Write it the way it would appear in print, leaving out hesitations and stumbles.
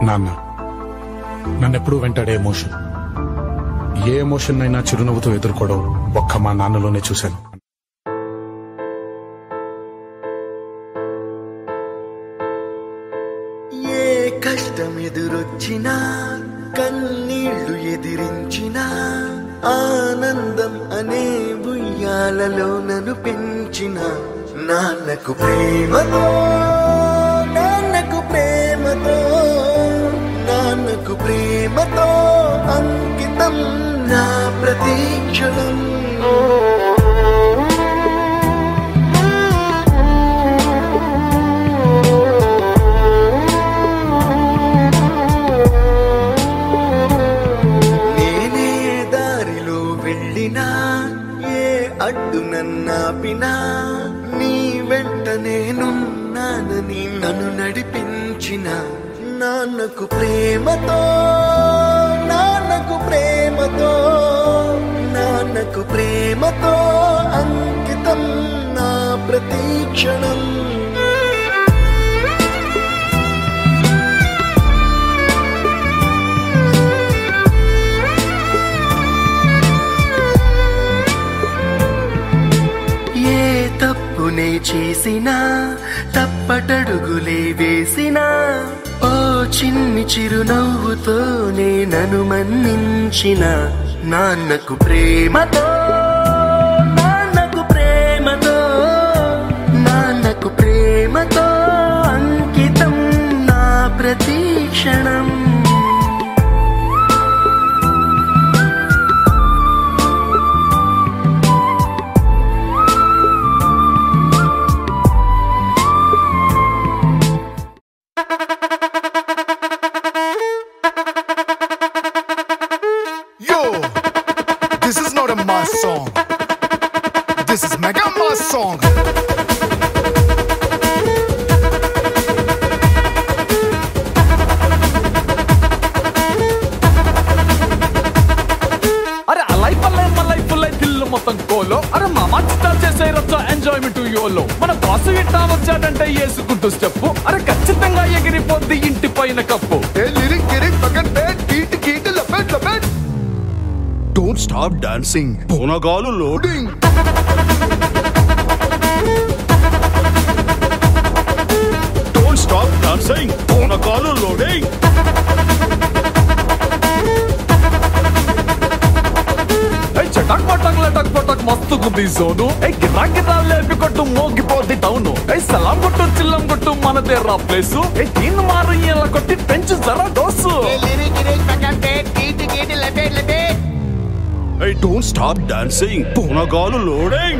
నాన్న నన్నెప్పుడూ వెంటాడే ఎమోషన్, ఏ ఎమోషన్ అయినా చిరునవ్వుతో ఎదుర్కోవడం ఒక్క మా నాన్నలోనే చూశాను. ఏ కష్టం ఎదురొచ్చినా, కన్నీళ్లు ఎదిరించినా, ఆనందం అనే ఉయ్యాలలో నన్ను పెంచిన నాన్నకు ప్రేమతో, నాన్నకు ప్రేమతో, నాన్నకు ప్రేమతో అంకితం నా ప్రతీక్షణం. నేనే దారిలో వెళ్ళినా, ఏ అడ్డు నన్నాపినా, నీ వెంట నేనున్నానని నన్ను నడిపించిన నాన్నకు ప్రేమతో, నాన్నకు ప్రేమతో, నాన్నకు ప్రేమతో అంకితం నా ప్రతీక్షణం. ఏ తప్పునే చేసినా, తప్పటడుగులే వేసినా, ఓ చిన్ని చిరునవ్వుతోనే నన్ను మన్నించిన నాన్నకు ప్రేమతో, నాన్నకు ప్రేమతో, నాన్నకు ప్రేమతో అంకితం నా ప్రతీక్షణం. This is not a mass song. This is mega mass song. అరే అలై పల్లై మలై పుల్లై దిల్లు మొత్తం కోలో. అరే మామా చిట్టా చేసే రచ్చ ఎంజాయ్మెంట్ యోలో. మన బాసు ఇట్టా వచ్చాడంటే వేసుకుంటూ స్టెప్పు. అరే ఖచ్చితంగా ఎగిరిపోద్ది ఇంటి పైన కప్పు. Lyric పక్కన బెట్, బీట్ గీట్ లపెట్ లపెట్. Don't stop dancing. పూనగాలు loading. Don't stop dancing. పూనగాలు loading. చటాక్ పటాక్ లటాక్ పటాక్ మస్తు గుద్ది జోను. గిరా గిరా లేపి కొట్టు మోగిపోద్ది టౌను. సలాం కొట్టు చిల్లం కొట్టు మనదే రా ప్లేసు. దీన్ని మారు ఇలా కొట్టి పెంచు జరా dose. Hey, don't stop dancing. పూనగాలు loading.